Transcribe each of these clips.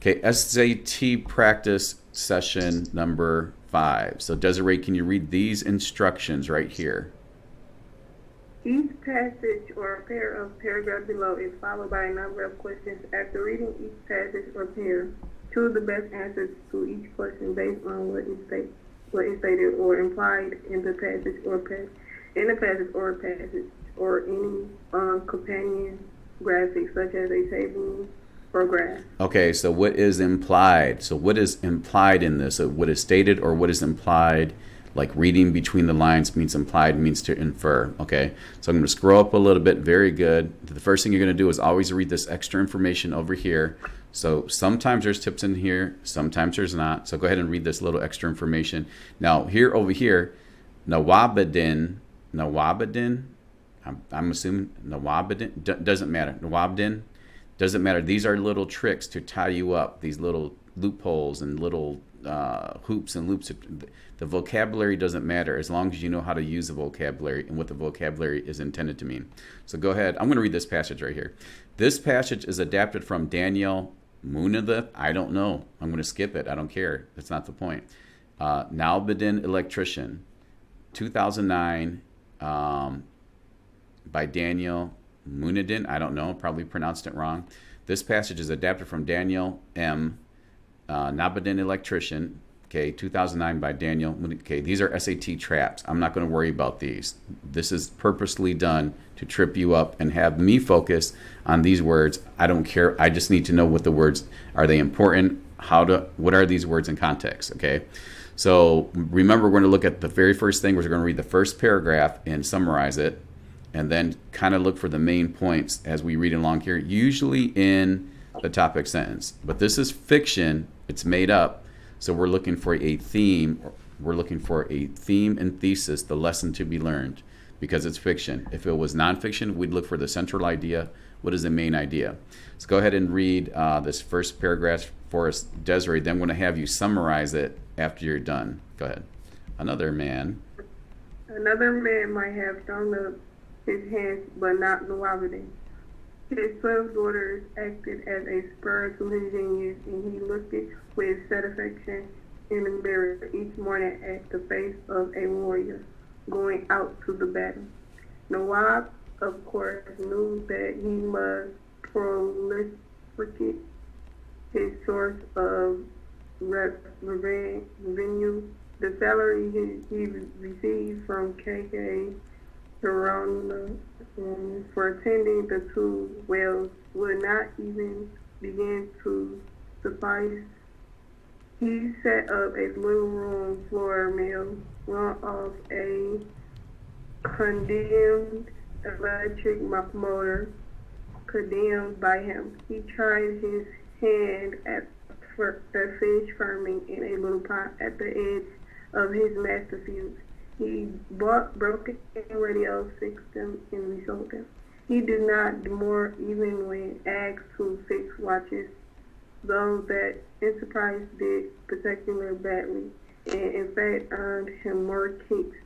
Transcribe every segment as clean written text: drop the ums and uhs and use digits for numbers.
Okay, SAT practice session number 5. So Desiree, can you read these instructions right here? Each passage or pair of paragraphs below is followed by a number of questions. After reading each passage or pair, choose the best answers to each question based on what is stated or implied in the passage or passage or any companion graphic such as a table or graph. Okay, so what is implied? So what is implied in this? So what is stated or what is implied? Like reading between the lines means implied, means to infer. Okay, so I'm going to scroll up a little bit. Very good. The first thing you're going to do is always read this extra information over here. So sometimes there's tips in here, sometimes there's not. So go ahead and read this little extra information. Now here over here, Nawabadin, I'm assuming Nawabadin, doesn't matter. Nawabdin, doesn't matter. These are little tricks to tie you up, these little loopholes and little hoops and loops. The vocabulary doesn't matter as long as you know how to use the vocabulary and what the vocabulary is intended to mean. So go ahead. I'm going to read this passage right here. This passage is adapted from Daniel Munadith. I don't know. I'm going to skip it. I don't care. That's not the point. Nalbadin Electrician, 2009, by Daniel Munadin. I don't know. Probably pronounced it wrong. This passage is adapted from Daniel M. Nabadin Electrician, okay, 2009 by Daniel. Okay, these are SAT traps. I'm not going to worry about these. This is purposely done to trip you up and have me focus on these words. I don't care. I just need to know what the words are. They important? What are these words in context? Okay, so remember, we're going to look at the very first thing. We're going to read the first paragraph and summarize it, and then kind of look for the main points as we read along here, usually in the topic sentence. But this is fiction. It's made up. So we're looking for a theme. We're looking for a theme and thesis, the lesson to be learned, because it's fiction. If it was nonfiction, we'd look for the central idea. What is the main idea? So go ahead and read this first paragraph for us, Desiree. Then I'm going to have you summarize it after you're done. Go ahead. Another man might have thrown up his hands, but not Nawabadin. His 12 daughters acted as a spur to his genius, and he looked with satisfaction in the mirror each morning at the face of a warrior going out to the battle. Nawab, of course, knew that he must proliferate his source of revenue. The salary he received from K.K. Hirona for attending the 2 wells would not even begin to suffice. He set up a little room floor mill, run off a condemned electric motor, condemned by him. He tried his hand at the fish farming in a little pot at the edge of his master field. He bought broken radios, fixed them, and resold them. He did not demur even when asked to fix watches, though that enterprise did particularly badly, and in fact earned him more kicks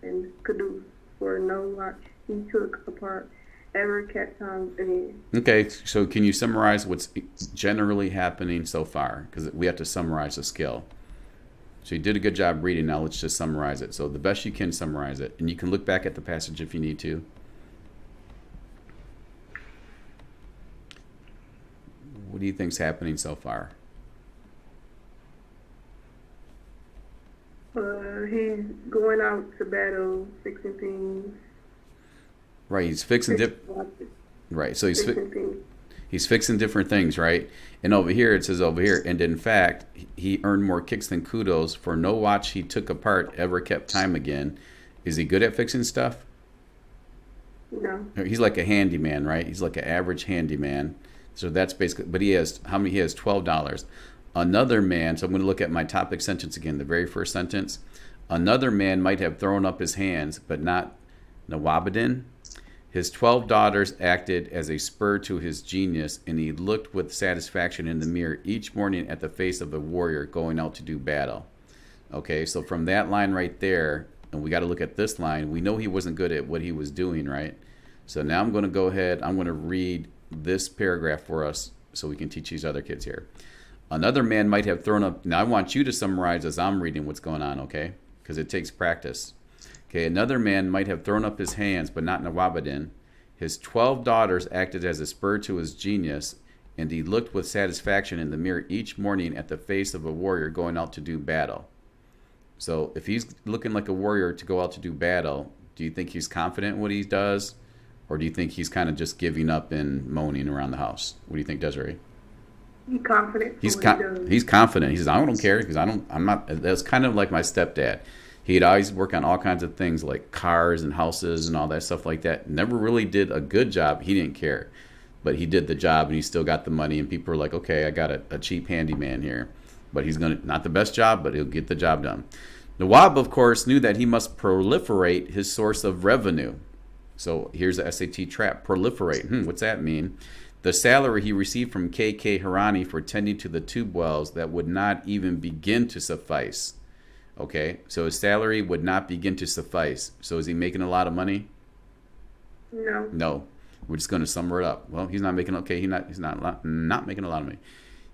than Caduce, for no watch he took apart ever kept on again. Okay, so can you summarize what's generally happening so far? Because we have to summarize the skill. So you did a good job reading. Now let's just summarize it. So the best you can summarize it. And you can look back at the passage if you need to. What do you think's happening so far? He's going out to battle, fixing things. Right, he's fixing right. So he's fixing different things, right? And over here, it says over here, and in fact, he earned more kicks than kudos, for no watch he took apart ever kept time again. Is he good at fixing stuff? No. He's like a handyman, right? He's like an average handyman. So that's basically, but he has, how many? He has $12. Another man, so I'm going to look at my topic sentence again, the very first sentence. Another man might have thrown up his hands, but not Nawabadin. His 12 daughters acted as a spur to his genius, and he looked with satisfaction in the mirror each morning at the face of a warrior going out to do battle. Okay, so from that line right there, and we got to look at this line, we know he wasn't good at what he was doing, right? So now I'm going to go ahead, I'm going to read this paragraph for us so we can teach these other kids here. Another man might have thrown up. Now I want you to summarize as I'm reading what's going on, okay? Because it takes practice. Okay, another man might have thrown up his hands, but not Nawabuddin. His 12 daughters acted as a spur to his genius, and he looked with satisfaction in the mirror each morning at the face of a warrior going out to do battle. So if he's looking like a warrior to go out to do battle, do you think he's confident in what he does? Or do you think he's kind of just giving up and moaning around the house? What do you think, Desiree? He's confident. He's for what he does. he's confident. He says, I don't care because I'm not. That's kind of like my stepdad. He'd always work on all kinds of things like cars and houses and all that stuff like that. Never really did a good job. He didn't care, but he did the job and he still got the money. And people were like, okay, I got a cheap handyman here, but he's gonna not the best job, but he'll get the job done. Nawab, of course, knew that he must proliferate his source of revenue. So here's the SAT trap: proliferate. What's that mean? The salary he received from K.K. Harani for tending to the tube wells that would not even begin to suffice. Okay, so his salary would not begin to suffice. So is he making a lot of money? No. No. We're just going to sum it up. Well, he's not making he's not making a lot of money.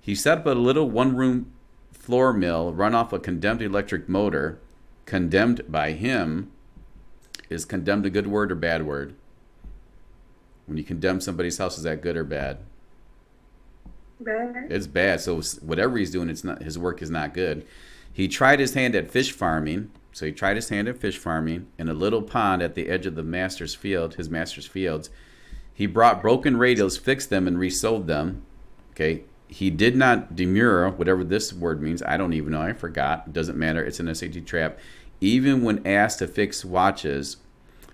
He set up a little one-room floor mill run off a condemned electric motor. Condemned by him. Is condemned a good word or bad word? When you condemn somebody's house, is that good or bad? Bad. It's bad. So whatever he's doing, it's not, his work is not good. He tried his hand at fish farming. So he tried his hand at fish farming in a little pond at the edge of the master's field, his master's fields. He brought broken radios, fixed them, and resold them. Okay. He did not demur, whatever this word means. I don't even know. I forgot. It doesn't matter. It's an SAT trap. Even when asked to fix watches,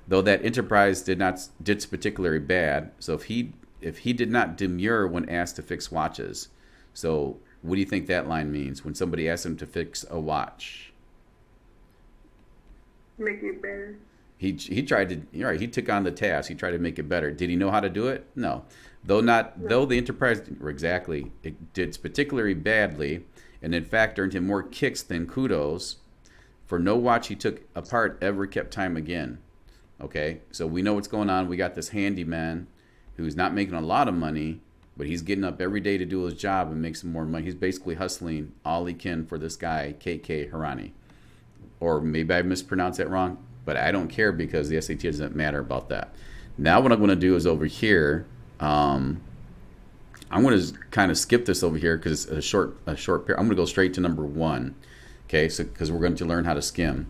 though that enterprise did particularly bad. So if he did not demur when asked to fix watches, so what do you think that line means when somebody asks him to fix a watch? Make it better. He tried to. You're right. He took on the task. He tried to make it better. Did he know how to do it? No. Though the enterprise exactly it did particularly badly, and in fact earned him more kicks than kudos. For no watch he took apart ever kept time again. Okay, so we know what's going on. We got this handyman who's not making a lot of money, but he's getting up every day to do his job and make some more money. He's basically hustling all he can for this guy, K.K. Harani. Or maybe I mispronounced that wrong, but I don't care because the SAT doesn't matter about that. Now what I'm going to do is over here, I'm going to kind of skip this over here because it's a short pair. I'm going to go straight to number 1. Okay, so because we're going to learn how to skim.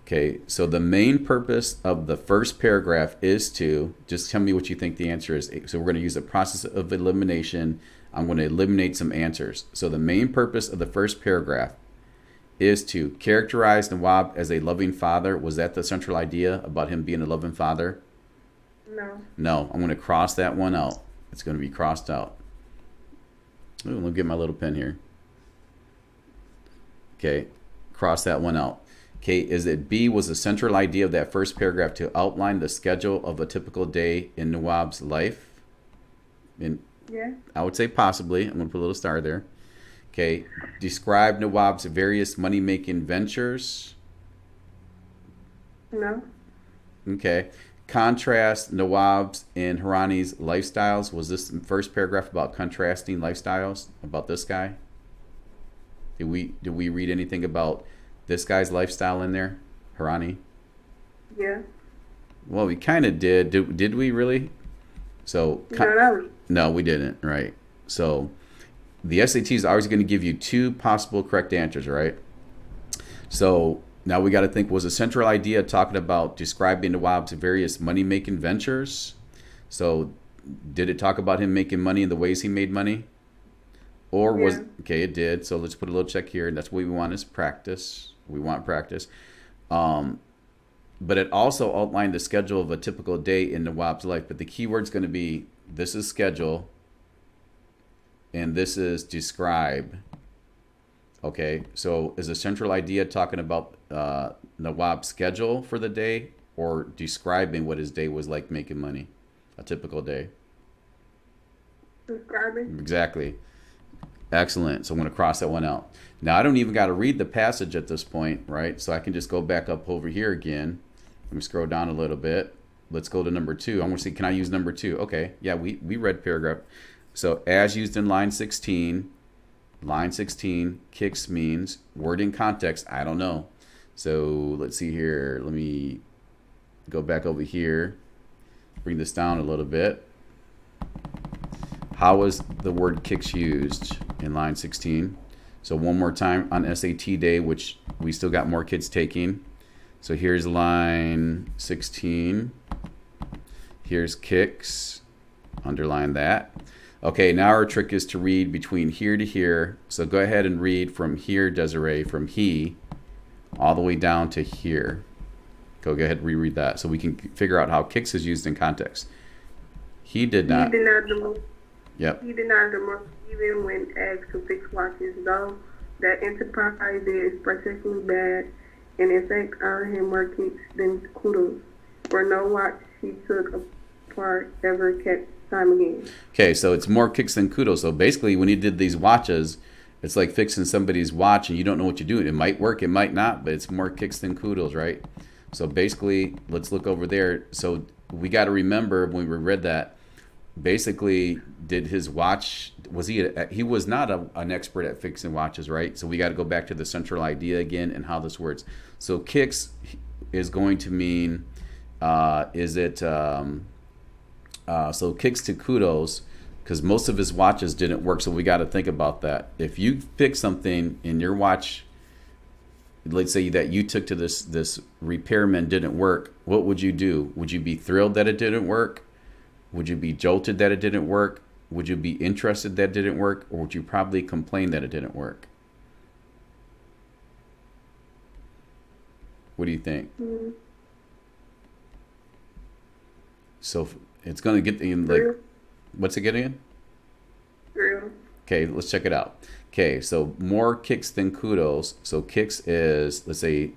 Okay, so the main purpose of the first paragraph is to just tell me what you think the answer is. So we're going to use the process of elimination. I'm going to eliminate some answers. So the main purpose of the first paragraph is to characterize Nawab as a loving father. Was that the central idea about him being a loving father? No. No, I'm going to cross that one out. It's going to be crossed out. Ooh, let me get my little pen here. Okay, cross that one out. Okay, is it B was the central idea of that first paragraph to outline the schedule of a typical day in Nawab's life? Yeah. I would say possibly. I'm going to put a little star there. Okay, describe Nawab's various money-making ventures. No. Okay, contrast Nawab's and Harani's lifestyles. Was this first paragraph about contrasting lifestyles about this guy? Did we read anything about this guy's lifestyle in there, Harani? Yeah. Well, we kind of did. Did we really? So no, we didn't. Right. So the SAT is always going to give you 2 possible correct answers, right? So now we got to think: was a central idea talking about describing Nawab's various money-making ventures? So did it talk about him making money and the ways he made money? Or was okay? It did. So let's put a little check here. And that's what we want is practice. We want practice. But it also outlined the schedule of a typical day in Nawab's life. But the key word's going to be this is schedule, and this is describe. Okay. So is a central idea talking about Nawab's schedule for the day, or describing what his day was like making money, a typical day? Describing. Exactly. Excellent. So I'm going to cross that one out. Now, I don't even got to read the passage at this point, right? So I can just go back up over here again. Let me scroll down a little bit. Let's go to number 2. I'm going to see, can I use number 2? Okay. Yeah, we read paragraph. So as used in line 16, line 16, kicks means word in context. I don't know. So let's see here. Let me go back over here. Bring this down a little bit. How was the word kicks used in line 16? So one more time on SAT day, which we still got more kids taking. So here's line 16. Here's kicks. Underline that. Okay, now our trick is to read between here to here. So go ahead and read from here, Desiree, from he, all the way down to here. Go ahead and reread that so we can figure out how kicks is used in context. He did not. He did not demote. Yep. He did not demote even when asked to fix watches, though that enterprise is particularly bad, and in fact earned him more kicks than kudos. For no watch he took apart ever kept time again. Okay, so it's more kicks than kudos. So basically, when he did these watches, it's like fixing somebody's watch and you don't know what you're doing. It might work, it might not, but it's more kicks than kudos, right? So basically, let's look over there. So we got to remember when we read that, basically, did his watch, was he was not an expert at fixing watches, right? So we got to go back to the central idea again and how this works. So kicks is going to mean, so kicks to kudos, because most of his watches didn't work. So we got to think about that. If you fix something in your watch, let's say that you took to this repairman didn't work, what would you do? Would you be thrilled that it didn't work? Would you be jolted that it didn't work? Would you be interested that it didn't work? Or would you probably complain that it didn't work? What do you think? Mm-hmm. So it's going to get in like, what's it getting in? Real. Okay, let's check it out. Okay, so more kicks than kudos. So kicks is, let's say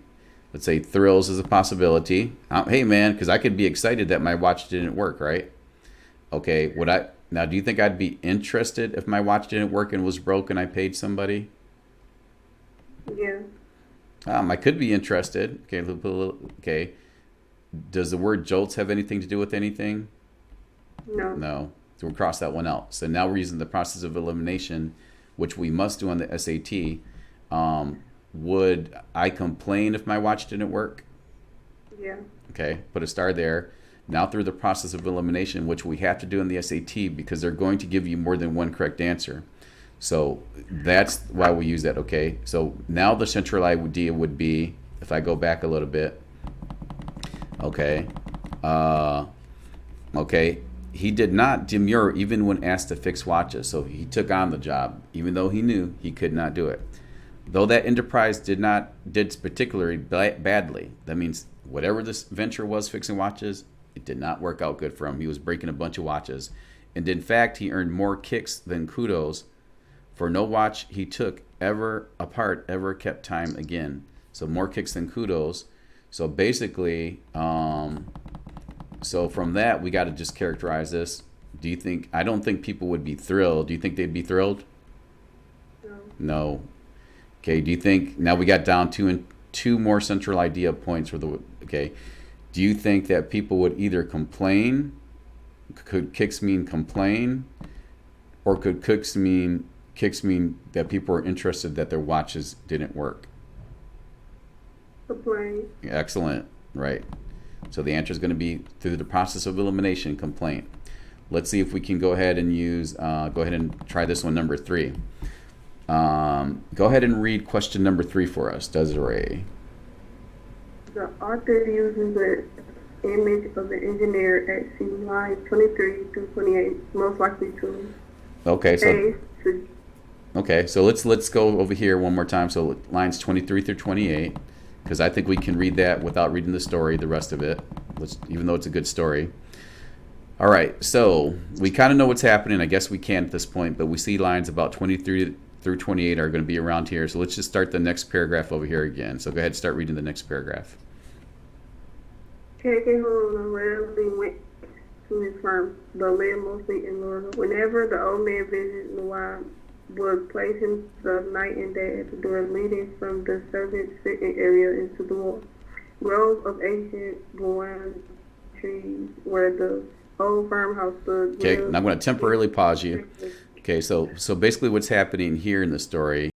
thrills is a possibility. Hey man, because I could be excited that my watch didn't work, right? Okay, now do you think I'd be interested if my watch didn't work and was broke and I paid somebody? Yeah. I could be interested. Okay, okay. Does the word jolts have anything to do with anything? No. No. So we'll cross that one out. So now we're using the process of elimination, which we must do on the SAT. Would I complain if my watch didn't work? Yeah. Okay, put a star there. Now through the process of elimination, which we have to do in the SAT because they're going to give you more than one correct answer. So that's why we use that, okay? So now the central idea would be, if I go back a little bit, okay, okay, he did not demur even when asked to fix watches. So he took on the job, even though he knew he could not do it. Though that enterprise did particularly badly. That means whatever this venture was fixing watches, it did not work out good for him. He was breaking a bunch of watches. And in fact, he earned more kicks than kudos. For no watch he took apart ever kept time again. So more kicks than kudos. So basically, so from that, we got to just characterize this. I don't think people would be thrilled. Do you think they'd be thrilled? No. No. Okay, do you think, now we got down two more central idea points for okay. Do you think that people would either complain, could kicks mean complain, or could kicks mean that people are interested that their watches didn't work? Complain. Excellent, right. So the answer is going to be through the process of elimination, complaint. Let's see if we can go ahead and go ahead and try this one, number 3. Go ahead and read question number 3 for us, Desiree. The author uses the image of the engineer at lines 23 through 28, most likely to. Okay, so let's go over here one more time. So lines 23 through 28, because I think we can read that without reading the story, the rest of it, even though it's a good story. All right, so we kind of know what's happening. I guess we can at this point, but we see lines about 23 through 28 are going to be around here. So let's just start the next paragraph over here again. So go ahead and start reading the next paragraph. Taking home rarely went to his farm, but lived mostly in Louisville. Whenever the old man visited Louisville, would place him the night and day at the door leading from the servants' sitting area into the wall. Groves of ancient Gwinnett trees where the old farmhouse stood. Okay, and I'm going to temporarily pause you. Okay, so basically what's happening here in the story